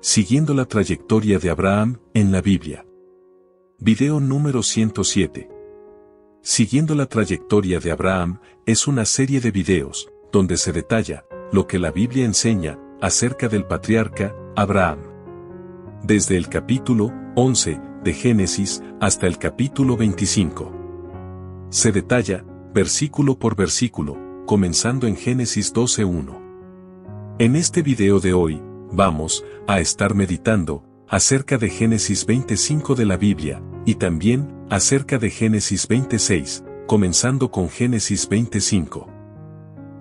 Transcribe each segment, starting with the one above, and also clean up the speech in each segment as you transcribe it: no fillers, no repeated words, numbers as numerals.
Siguiendo la trayectoria de Abraham en la Biblia. Video número 107. Siguiendo la trayectoria de Abraham es una serie de videos donde se detalla lo que la Biblia enseña acerca del patriarca Abraham. Desde el capítulo 11 de Génesis hasta el capítulo 25. Se detalla, versículo por versículo, comenzando en Génesis 12:1. En este video de hoy, vamos a estar meditando acerca de Génesis 25 de la Biblia, y también acerca de Génesis 26, comenzando con Génesis 25.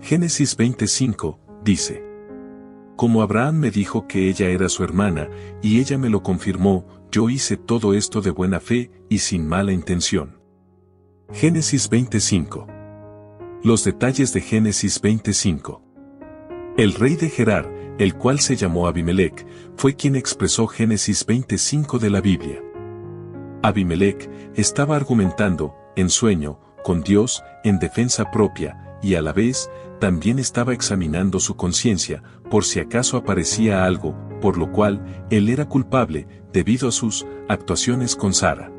Génesis 25, dice: Como Abraham me dijo que ella era su hermana, y ella me lo confirmó, yo hice todo esto de buena fe y sin mala intención. Génesis 25. Los detalles de Génesis 25. El rey de Gerar, el cual se llamó Abimelec, fue quien expresó Génesis 25 de la Biblia. Abimelec estaba argumentando, en sueño, con Dios, en defensa propia, y a la vez, también estaba examinando su conciencia, por si acaso aparecía algo, por lo cual, él era culpable, debido a sus actuaciones con Sara.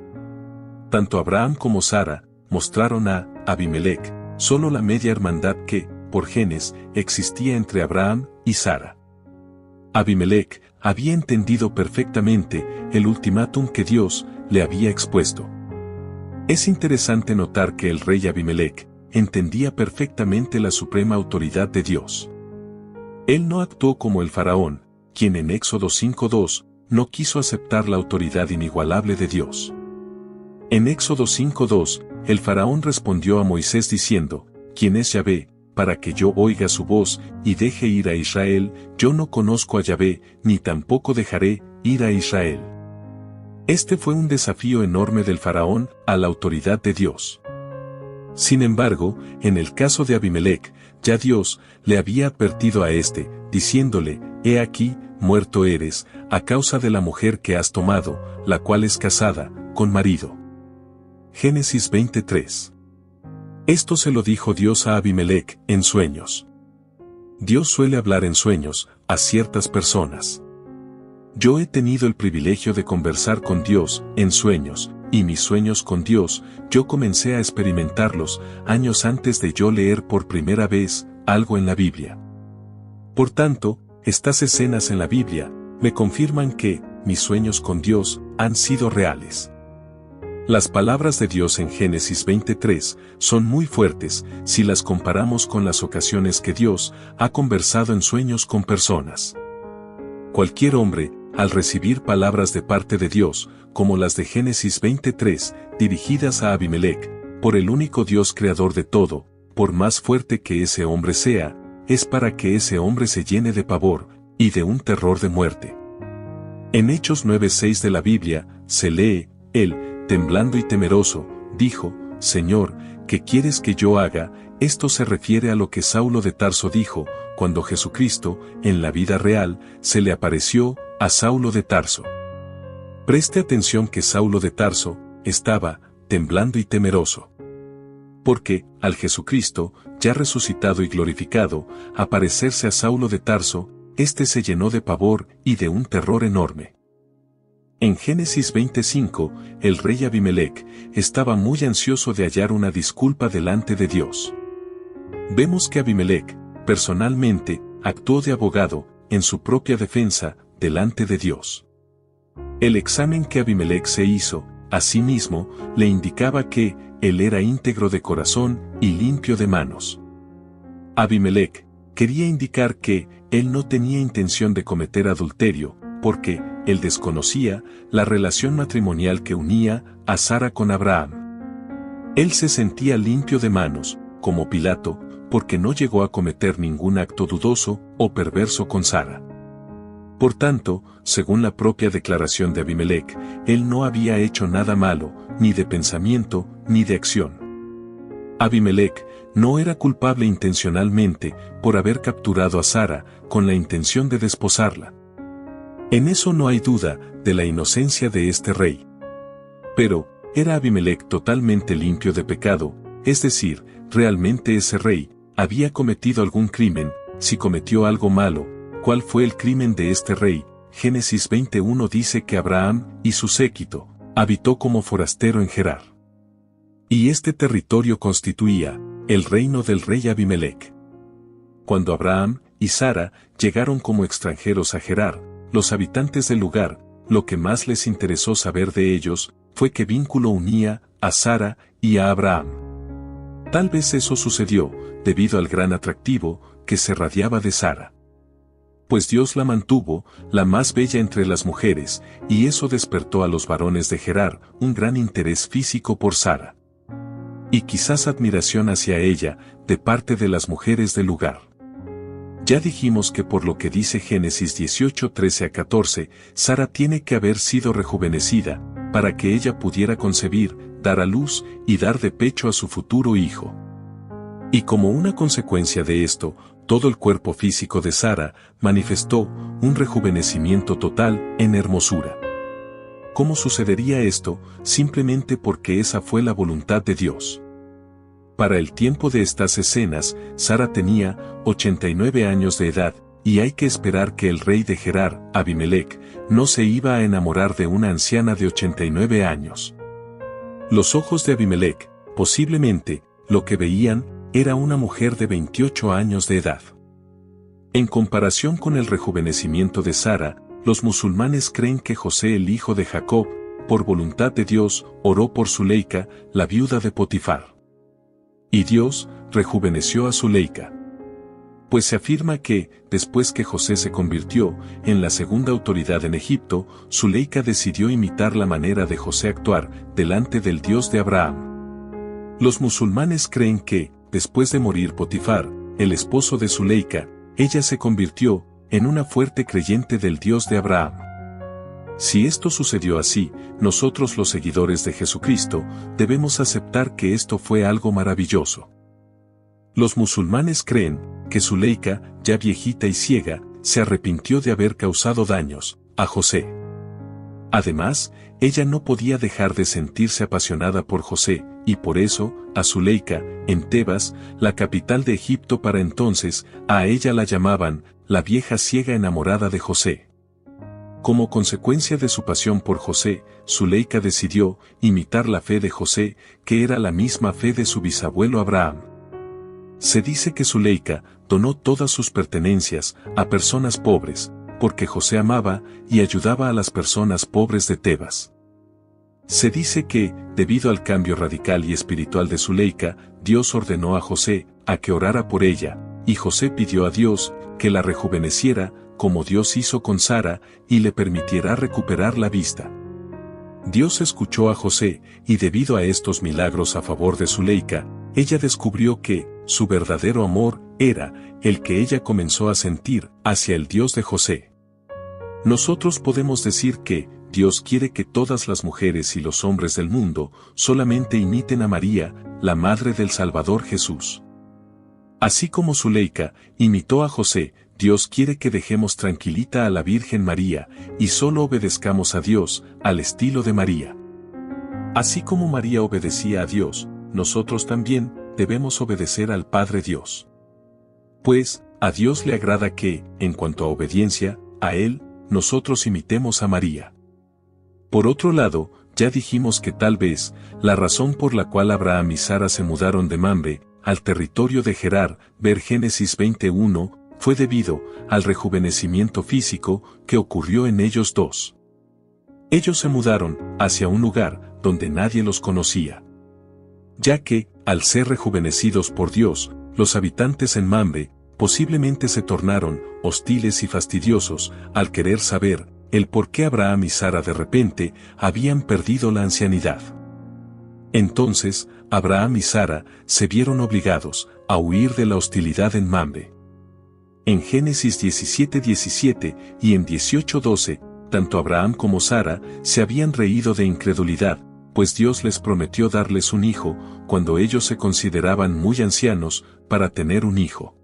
Tanto Abraham como Sara mostraron a Abimelec solo la media hermandad que, por genes, existía entre Abraham y Sara. Abimelec había entendido perfectamente el ultimátum que Dios le había expuesto. Es interesante notar que el rey Abimelec entendía perfectamente la suprema autoridad de Dios. Él no actuó como el faraón, quien en Éxodo 5:2 no quiso aceptar la autoridad inigualable de Dios. En Éxodo 5:2, el faraón respondió a Moisés diciendo: ¿Quién es Yahvé, para que yo oiga su voz y deje ir a Israel? Yo no conozco a Yahvé, ni tampoco dejaré ir a Israel. Este fue un desafío enorme del faraón a la autoridad de Dios. Sin embargo, en el caso de Abimelec, ya Dios le había advertido a este, diciéndole: He aquí, muerto eres, a causa de la mujer que has tomado, la cual es casada, con marido. Génesis 23. Esto se lo dijo Dios a Abimelec en sueños. Dios suele hablar en sueños a ciertas personas. Yo he tenido el privilegio de conversar con Dios en sueños, y mis sueños con Dios, yo comencé a experimentarlos años antes de yo leer por primera vez algo en la Biblia. Por tanto, estas escenas en la Biblia me confirman que mis sueños con Dios han sido reales. Las palabras de Dios en Génesis 23 son muy fuertes si las comparamos con las ocasiones que Dios ha conversado en sueños con personas. Cualquier hombre, al recibir palabras de parte de Dios, como las de Génesis 23, dirigidas a Abimelec, por el único Dios creador de todo, por más fuerte que ese hombre sea, es para que ese hombre se llene de pavor y de un terror de muerte. En Hechos 9:6 de la Biblia, se lee: Él, temblando y temeroso, dijo: Señor, ¿qué quieres que yo haga? Esto se refiere a lo que Saulo de Tarso dijo, cuando Jesucristo, en la vida real, se le apareció a Saulo de Tarso. Preste atención que Saulo de Tarso estaba temblando y temeroso. Porque, al Jesucristo, ya resucitado y glorificado, aparecerse a Saulo de Tarso, éste se llenó de pavor y de un terror enorme. En Génesis 25, el rey Abimelec estaba muy ansioso de hallar una disculpa delante de Dios. Vemos que Abimelec, personalmente, actuó de abogado, en su propia defensa, delante de Dios. El examen que Abimelec se hizo, a sí mismo, le indicaba que él era íntegro de corazón y limpio de manos. Abimelec quería indicar que él no tenía intención de cometer adulterio, porque él desconocía la relación matrimonial que unía a Sara con Abraham. Él se sentía limpio de manos, como Pilato, porque no llegó a cometer ningún acto dudoso o perverso con Sara. Por tanto, según la propia declaración de Abimelec, él no había hecho nada malo, ni de pensamiento, ni de acción. Abimelec no era culpable intencionalmente por haber capturado a Sara con la intención de desposarla. En eso no hay duda de la inocencia de este rey. Pero, ¿era Abimelec totalmente limpio de pecado? Es decir, ¿realmente ese rey había cometido algún crimen? Si cometió algo malo, ¿cuál fue el crimen de este rey? Génesis 21 dice que Abraham y su séquito habitó como forastero en Gerar. Y este territorio constituía el reino del rey Abimelec. Cuando Abraham y Sara llegaron como extranjeros a Gerar, los habitantes del lugar, lo que más les interesó saber de ellos, fue qué vínculo unía a Sara y a Abraham. Tal vez eso sucedió, debido al gran atractivo que se radiaba de Sara. Pues Dios la mantuvo, la más bella entre las mujeres, y eso despertó a los varones de Gerar un gran interés físico por Sara. Y quizás admiración hacia ella, de parte de las mujeres del lugar. Ya dijimos que por lo que dice Génesis 18, 13 a 14, Sara tiene que haber sido rejuvenecida, para que ella pudiera concebir, dar a luz y dar de pecho a su futuro hijo. Y como una consecuencia de esto, todo el cuerpo físico de Sara manifestó un rejuvenecimiento total en hermosura. ¿Cómo sucedería esto? Simplemente porque esa fue la voluntad de Dios. Para el tiempo de estas escenas, Sara tenía 89 años de edad, y hay que esperar que el rey de Gerar, Abimelec, no se iba a enamorar de una anciana de 89 años. Los ojos de Abimelec, posiblemente, lo que veían, era una mujer de 28 años de edad. En comparación con el rejuvenecimiento de Sara, los musulmanes creen que José el hijo de Jacob, por voluntad de Dios, oró por Zuleika, la viuda de Potifar. Y Dios rejuveneció a Zuleika. Pues se afirma que, después que José se convirtió en la segunda autoridad en Egipto, Zuleika decidió imitar la manera de José actuar delante del Dios de Abraham. Los musulmanes creen que, después de morir Potifar, el esposo de Zuleika, ella se convirtió en una fuerte creyente del Dios de Abraham. Si esto sucedió así, nosotros los seguidores de Jesucristo, debemos aceptar que esto fue algo maravilloso. Los musulmanes creen que Zuleika, ya viejita y ciega, se arrepintió de haber causado daños a José. Además, ella no podía dejar de sentirse apasionada por José, y por eso, a Zuleika, en Tebas, la capital de Egipto para entonces, a ella la llamaban, la vieja ciega enamorada de José. Como consecuencia de su pasión por José, Zuleika decidió imitar la fe de José, que era la misma fe de su bisabuelo Abraham. Se dice que Zuleika donó todas sus pertenencias a personas pobres, porque José amaba y ayudaba a las personas pobres de Tebas. Se dice que, debido al cambio radical y espiritual de Zuleika, Dios ordenó a José a que orara por ella, y José pidió a Dios que la rejuveneciera, como Dios hizo con Sara, y le permitiera recuperar la vista. Dios escuchó a José, y debido a estos milagros a favor de Zuleika, ella descubrió que su verdadero amor era el que ella comenzó a sentir hacia el Dios de José. Nosotros podemos decir que Dios quiere que todas las mujeres y los hombres del mundo solamente imiten a María, la madre del Salvador Jesús. Así como Zuleika imitó a José, Dios quiere que dejemos tranquilita a la Virgen María y solo obedezcamos a Dios al estilo de María. Así como María obedecía a Dios, nosotros también debemos obedecer al Padre Dios. Pues, a Dios le agrada que, en cuanto a obediencia, a Él, nosotros imitemos a María. Por otro lado, ya dijimos que tal vez, la razón por la cual Abraham y Sara se mudaron de Mamre al territorio de Gerar, ver Génesis 21, fue debido al rejuvenecimiento físico que ocurrió en ellos dos. Ellos se mudaron hacia un lugar donde nadie los conocía. Ya que, al ser rejuvenecidos por Dios, los habitantes en Mamre posiblemente se tornaron hostiles y fastidiosos al querer saber el por qué Abraham y Sara de repente habían perdido la ancianidad. Entonces, Abraham y Sara se vieron obligados a huir de la hostilidad en Mamre. En Génesis 17:17 y en 18:12, tanto Abraham como Sara se habían reído de incredulidad, pues Dios les prometió darles un hijo, cuando ellos se consideraban muy ancianos para tener un hijo.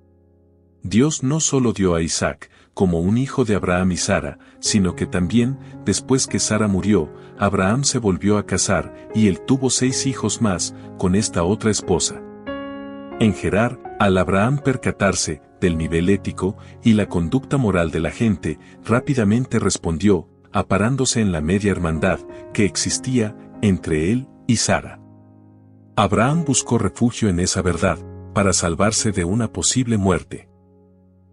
Dios no solo dio a Isaac como un hijo de Abraham y Sara, sino que también, después que Sara murió, Abraham se volvió a casar y él tuvo 6 hijos más con esta otra esposa. En Gerar, al Abraham percatarse del nivel ético y la conducta moral de la gente, rápidamente respondió, aparándose en la media hermandad que existía entre él y Sara. Abraham buscó refugio en esa verdad, para salvarse de una posible muerte.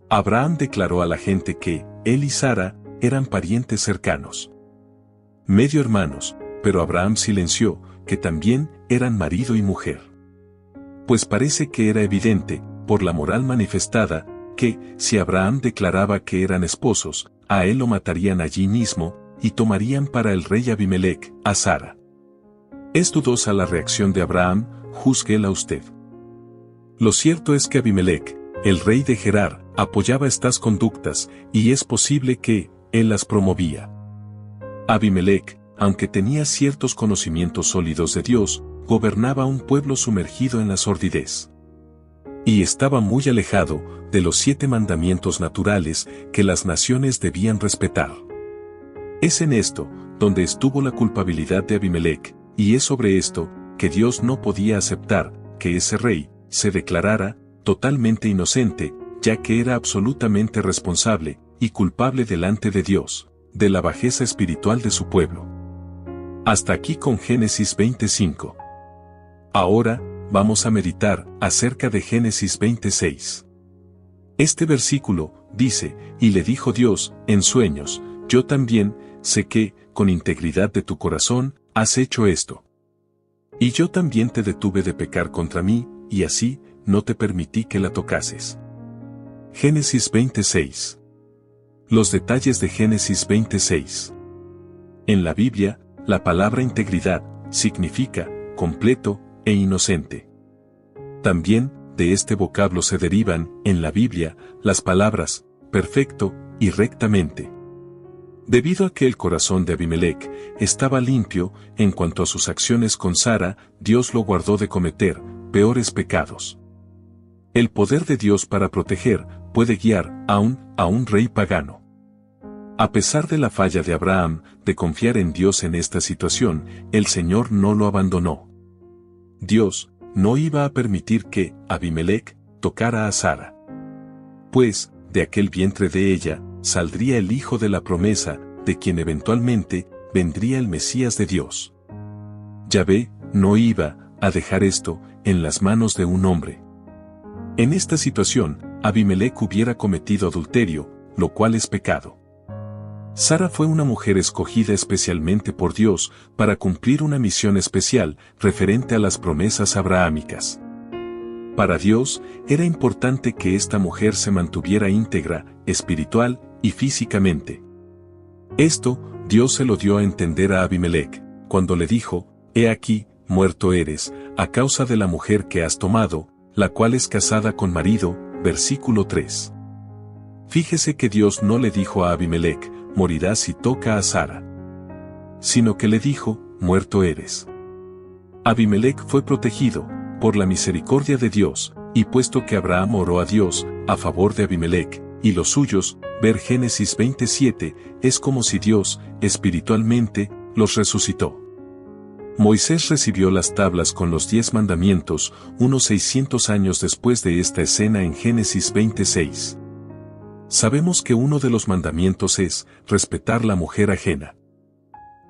Abraham declaró a la gente que él y Sara eran parientes cercanos. Medio hermanos, pero Abraham silenció que también eran marido y mujer. Pues parece que era evidente, por la moral manifestada, que, si Abraham declaraba que eran esposos, a él lo matarían allí mismo, y tomarían para el rey Abimelech a Sara. Es dudosa la reacción de Abraham, júzguela usted. Lo cierto es que Abimelech, el rey de Gerar, apoyaba estas conductas, y es posible que él las promovía. Abimelech, aunque tenía ciertos conocimientos sólidos de Dios, gobernaba un pueblo sumergido en la sordidez. Y estaba muy alejado de los 7 mandamientos naturales que las naciones debían respetar. Es en esto donde estuvo la culpabilidad de Abimelech, y es sobre esto que Dios no podía aceptar que ese rey se declarara totalmente inocente, ya que era absolutamente responsable y culpable delante de Dios, de la bajeza espiritual de su pueblo. Hasta aquí con Génesis 25. Ahora, vamos a meditar acerca de Génesis 26. Este versículo dice, y le dijo Dios, en sueños, yo también sé que, con integridad de tu corazón, has hecho esto. Y yo también te detuve de pecar contra mí, y así, no te permití que la tocases. Génesis 26. Los detalles de Génesis 26. En la Biblia, la palabra integridad significa completo e inocente. También, de este vocablo se derivan, en la Biblia, las palabras perfecto y rectamente. Debido a que el corazón de Abimelech estaba limpio en cuanto a sus acciones con Sara, Dios lo guardó de cometer peores pecados. El poder de Dios para proteger puede guiar aún a un rey pagano. A pesar de la falla de Abraham de confiar en Dios en esta situación, el Señor no lo abandonó. Dios no iba a permitir que Abimelech tocara a Sara. Pues, de aquel vientre de ella, saldría el hijo de la promesa, de quien eventualmente vendría el Mesías de Dios. Yahvé no iba a dejar esto en las manos de un hombre. En esta situación, Abimelech hubiera cometido adulterio, lo cual es pecado. Sara fue una mujer escogida especialmente por Dios para cumplir una misión especial referente a las promesas abrahámicas. Para Dios, era importante que esta mujer se mantuviera íntegra, espiritual y físicamente. Esto, Dios se lo dio a entender a Abimelech, cuando le dijo, «He aquí, muerto eres, a causa de la mujer que has tomado, la cual es casada con marido», versículo 3. Fíjese que Dios no le dijo a Abimelech, «Morirás si toca a Sara», sino que le dijo, «Muerto eres». Abimelech fue protegido por la misericordia de Dios, y puesto que Abraham oró a Dios a favor de Abimelech y los suyos, ver Génesis 27, es como si Dios, espiritualmente, los resucitó. Moisés recibió las tablas con los 10 mandamientos, unos 600 años después de esta escena en Génesis 26. Sabemos que uno de los mandamientos es respetar la mujer ajena.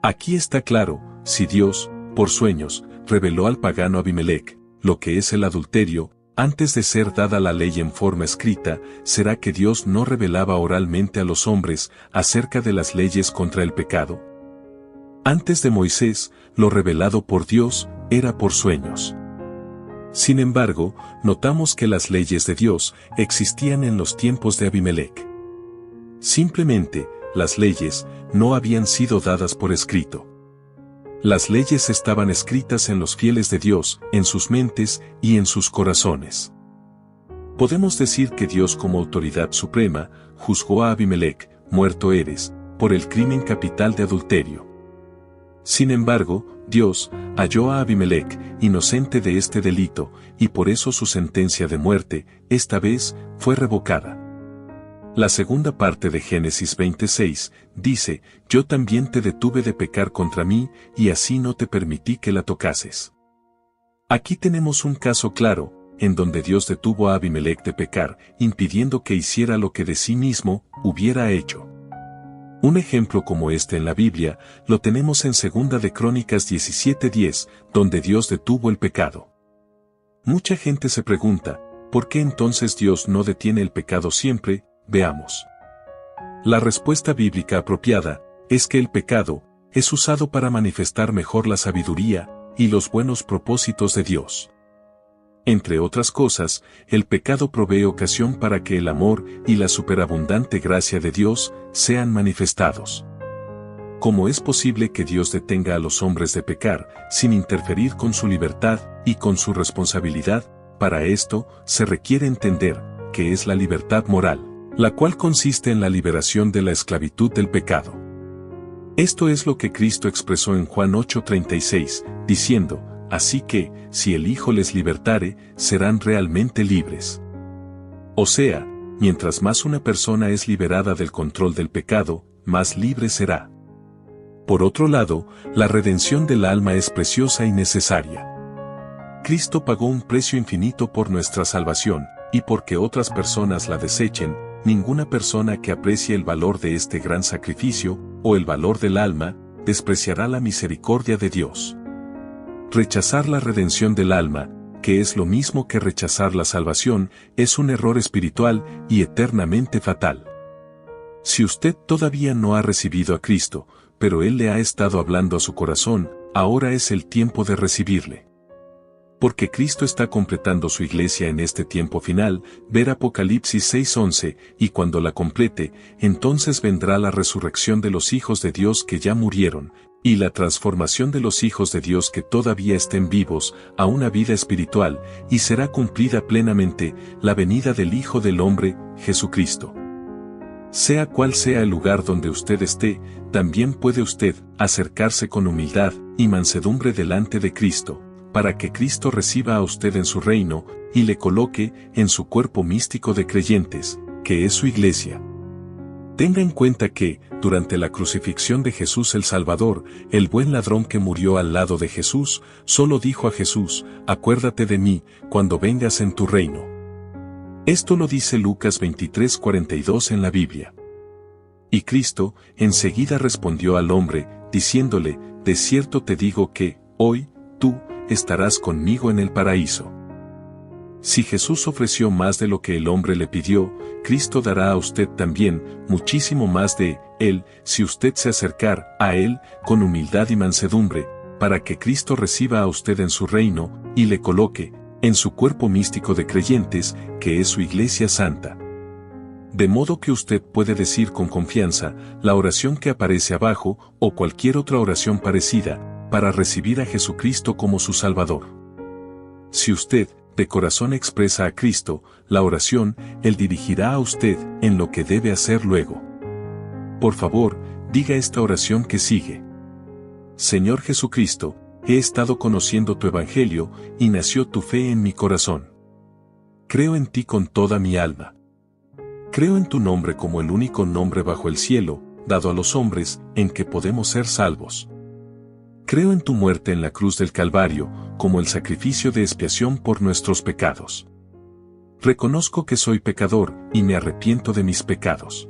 Aquí está claro, si Dios, por sueños, reveló al pagano Abimelech lo que es el adulterio, antes de ser dada la ley en forma escrita, ¿será que Dios no revelaba oralmente a los hombres acerca de las leyes contra el pecado? Antes de Moisés, lo revelado por Dios era por sueños. Sin embargo, notamos que las leyes de Dios existían en los tiempos de Abimelech. Simplemente, las leyes no habían sido dadas por escrito. Las leyes estaban escritas en los fieles de Dios, en sus mentes y en sus corazones. Podemos decir que Dios como autoridad suprema, juzgó a Abimelech, muerto eres, por el crimen capital de adulterio. Sin embargo, Dios halló a Abimelech inocente de este delito, y por eso su sentencia de muerte, esta vez, fue revocada. La segunda parte de Génesis 26, dice, «Yo también te detuve de pecar contra mí, y así no te permití que la tocases». Aquí tenemos un caso claro, en donde Dios detuvo a Abimelec de pecar, impidiendo que hiciera lo que de sí mismo hubiera hecho. Un ejemplo como este en la Biblia lo tenemos en 2 de Crónicas 17:10, donde Dios detuvo el pecado. Mucha gente se pregunta, ¿por qué entonces Dios no detiene el pecado siempre? Veamos. La respuesta bíblica apropiada es que el pecado es usado para manifestar mejor la sabiduría y los buenos propósitos de Dios. Entre otras cosas, el pecado provee ocasión para que el amor y la superabundante gracia de Dios sean manifestados. ¿Cómo es posible que Dios detenga a los hombres de pecar sin interferir con su libertad y con su responsabilidad? Para esto, se requiere entender que es la libertad moral, la cual consiste en la liberación de la esclavitud del pecado. Esto es lo que Cristo expresó en Juan 8:36, diciendo, así que, si el Hijo les libertare, serán realmente libres. O sea, mientras más una persona es liberada del control del pecado, más libre será. Por otro lado, la redención del alma es preciosa y necesaria. Cristo pagó un precio infinito por nuestra salvación, y porque otras personas la desechen, ninguna persona que aprecie el valor de este gran sacrificio, o el valor del alma, despreciará la misericordia de Dios. Rechazar la redención del alma, que es lo mismo que rechazar la salvación, es un error espiritual y eternamente fatal. Si usted todavía no ha recibido a Cristo, pero Él le ha estado hablando a su corazón, ahora es el tiempo de recibirle. Porque Cristo está completando su iglesia en este tiempo final, ver Apocalipsis 6:11, y cuando la complete, entonces vendrá la resurrección de los hijos de Dios que ya murieron, y la transformación de los hijos de Dios que todavía estén vivos, a una vida espiritual, y será cumplida plenamente la venida del Hijo del Hombre, Jesucristo. Sea cual sea el lugar donde usted esté, también puede usted acercarse con humildad y mansedumbre delante de Cristo, para que Cristo reciba a usted en su reino, y le coloque en su cuerpo místico de creyentes, que es su iglesia. Tenga en cuenta que, durante la crucifixión de Jesús el Salvador, el buen ladrón que murió al lado de Jesús, solo dijo a Jesús, acuérdate de mí, cuando vengas en tu reino. Esto lo dice Lucas 23:42 en la Biblia. Y Cristo, enseguida respondió al hombre, diciéndole, de cierto te digo que, hoy, tú, estarás conmigo en el paraíso. Si Jesús ofreció más de lo que el hombre le pidió, Cristo dará a usted también muchísimo más de Él, si usted se acercar a Él con humildad y mansedumbre, para que Cristo reciba a usted en su reino, y le coloque en su cuerpo místico de creyentes, que es su iglesia santa. De modo que usted puede decir con confianza la oración que aparece abajo, o cualquier otra oración parecida, para recibir a Jesucristo como su Salvador. Si usted, de corazón expresa a Cristo, la oración, Él dirigirá a usted en lo que debe hacer luego. Por favor, diga esta oración que sigue. Señor Jesucristo, he estado conociendo tu Evangelio, y nació tu fe en mi corazón. Creo en ti con toda mi alma. Creo en tu nombre como el único nombre bajo el cielo, dado a los hombres, en que podemos ser salvos. Creo en tu muerte en la cruz del Calvario, como el sacrificio de expiación por nuestros pecados. Reconozco que soy pecador, y me arrepiento de mis pecados.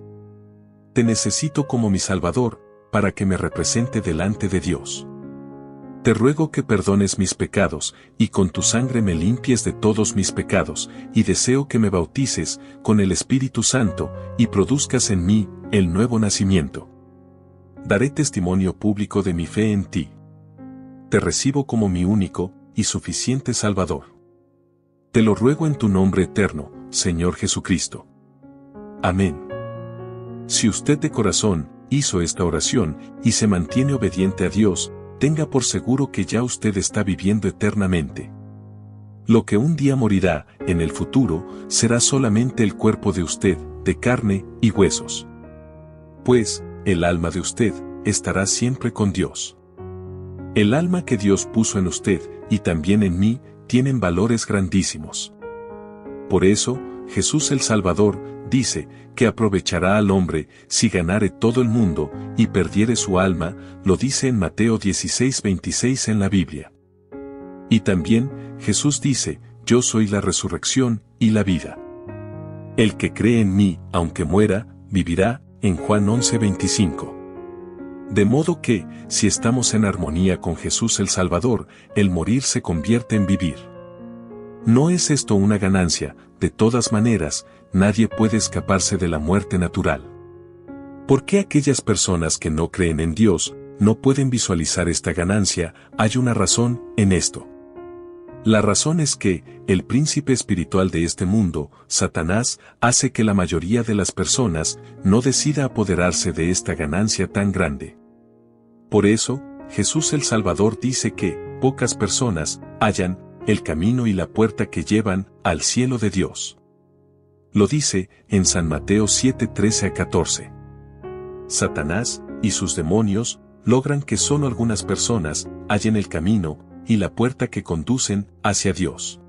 Te necesito como mi Salvador, para que me represente delante de Dios. Te ruego que perdones mis pecados, y con tu sangre me limpies de todos mis pecados, y deseo que me bautices con el Espíritu Santo, y produzcas en mí el nuevo nacimiento. Daré testimonio público de mi fe en ti. Te recibo como mi único y suficiente Salvador. Te lo ruego en tu nombre eterno, Señor Jesucristo. Amén. Si usted de corazón hizo esta oración y se mantiene obediente a Dios, tenga por seguro que ya usted está viviendo eternamente. Lo que un día morirá, en el futuro, será solamente el cuerpo de usted, de carne y huesos. Pues, el alma de usted estará siempre con Dios. El alma que Dios puso en usted, y también en mí, tienen valores grandísimos. Por eso, Jesús el Salvador dice que aprovechará al hombre si ganare todo el mundo y perdiere su alma, lo dice en Mateo 16:26 en la Biblia. Y también, Jesús dice yo soy la resurrección y la vida. El que cree en mí, aunque muera, vivirá, en Juan 11:25. De modo que, si estamos en armonía con Jesús el Salvador, el morir se convierte en vivir. ¿No es esto una ganancia? De todas maneras, nadie puede escaparse de la muerte natural. ¿Por qué aquellas personas que no creen en Dios no pueden visualizar esta ganancia? Hay una razón en esto. La razón es que, el príncipe espiritual de este mundo, Satanás, hace que la mayoría de las personas no decida apoderarse de esta ganancia tan grande. Por eso, Jesús el Salvador dice que, pocas personas, hallan, el camino y la puerta que llevan, al cielo de Dios. Lo dice, en San Mateo 7:13-14. Satanás, y sus demonios, logran que solo algunas personas, hallen el camino, y la puerta que conducen hacia Dios.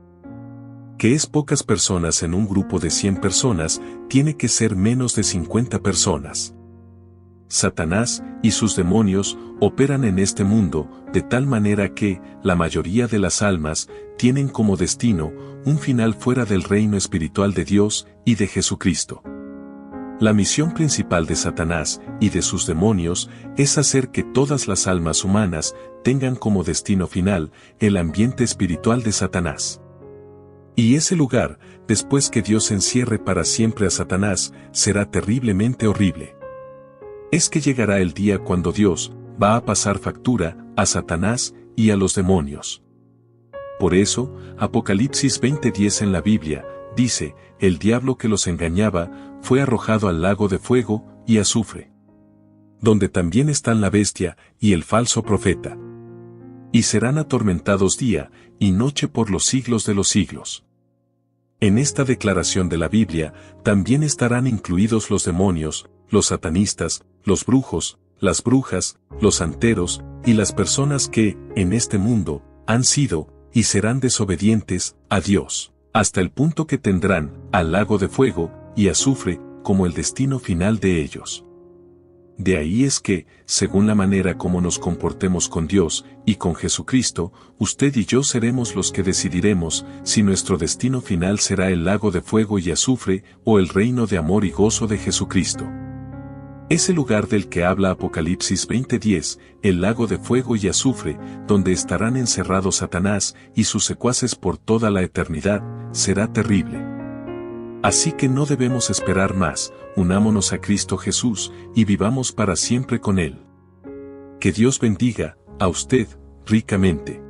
Que es pocas personas en un grupo de 100 personas, tiene que ser menos de 50 personas. Satanás y sus demonios operan en este mundo de tal manera que la mayoría de las almas tienen como destino un final fuera del reino espiritual de Dios y de Jesucristo. La misión principal de Satanás y de sus demonios es hacer que todas las almas humanas tengan como destino final el ambiente espiritual de Satanás. Y ese lugar, después que Dios encierre para siempre a Satanás, será terriblemente horrible. Es que llegará el día cuando Dios va a pasar factura a Satanás y a los demonios. Por eso, Apocalipsis 20:10 en la Biblia, dice, el diablo que los engañaba, fue arrojado al lago de fuego y azufre, donde también están la bestia y el falso profeta. Y serán atormentados día y noche por los siglos de los siglos. En esta declaración de la Biblia, también estarán incluidos los demonios, los satanistas, los brujos, las brujas, los santeros, y las personas que, en este mundo, han sido, y serán desobedientes, a Dios, hasta el punto que tendrán, al lago de fuego, y azufre, como el destino final de ellos. De ahí es que, según la manera como nos comportemos con Dios, y con Jesucristo, usted y yo seremos los que decidiremos, si nuestro destino final será el lago de fuego y azufre, o el reino de amor y gozo de Jesucristo. Ese lugar del que habla Apocalipsis 20:10, el lago de fuego y azufre, donde estarán encerrados Satanás y sus secuaces por toda la eternidad, será terrible. Así que no debemos esperar más, unámonos a Cristo Jesús, y vivamos para siempre con Él. Que Dios bendiga a usted ricamente.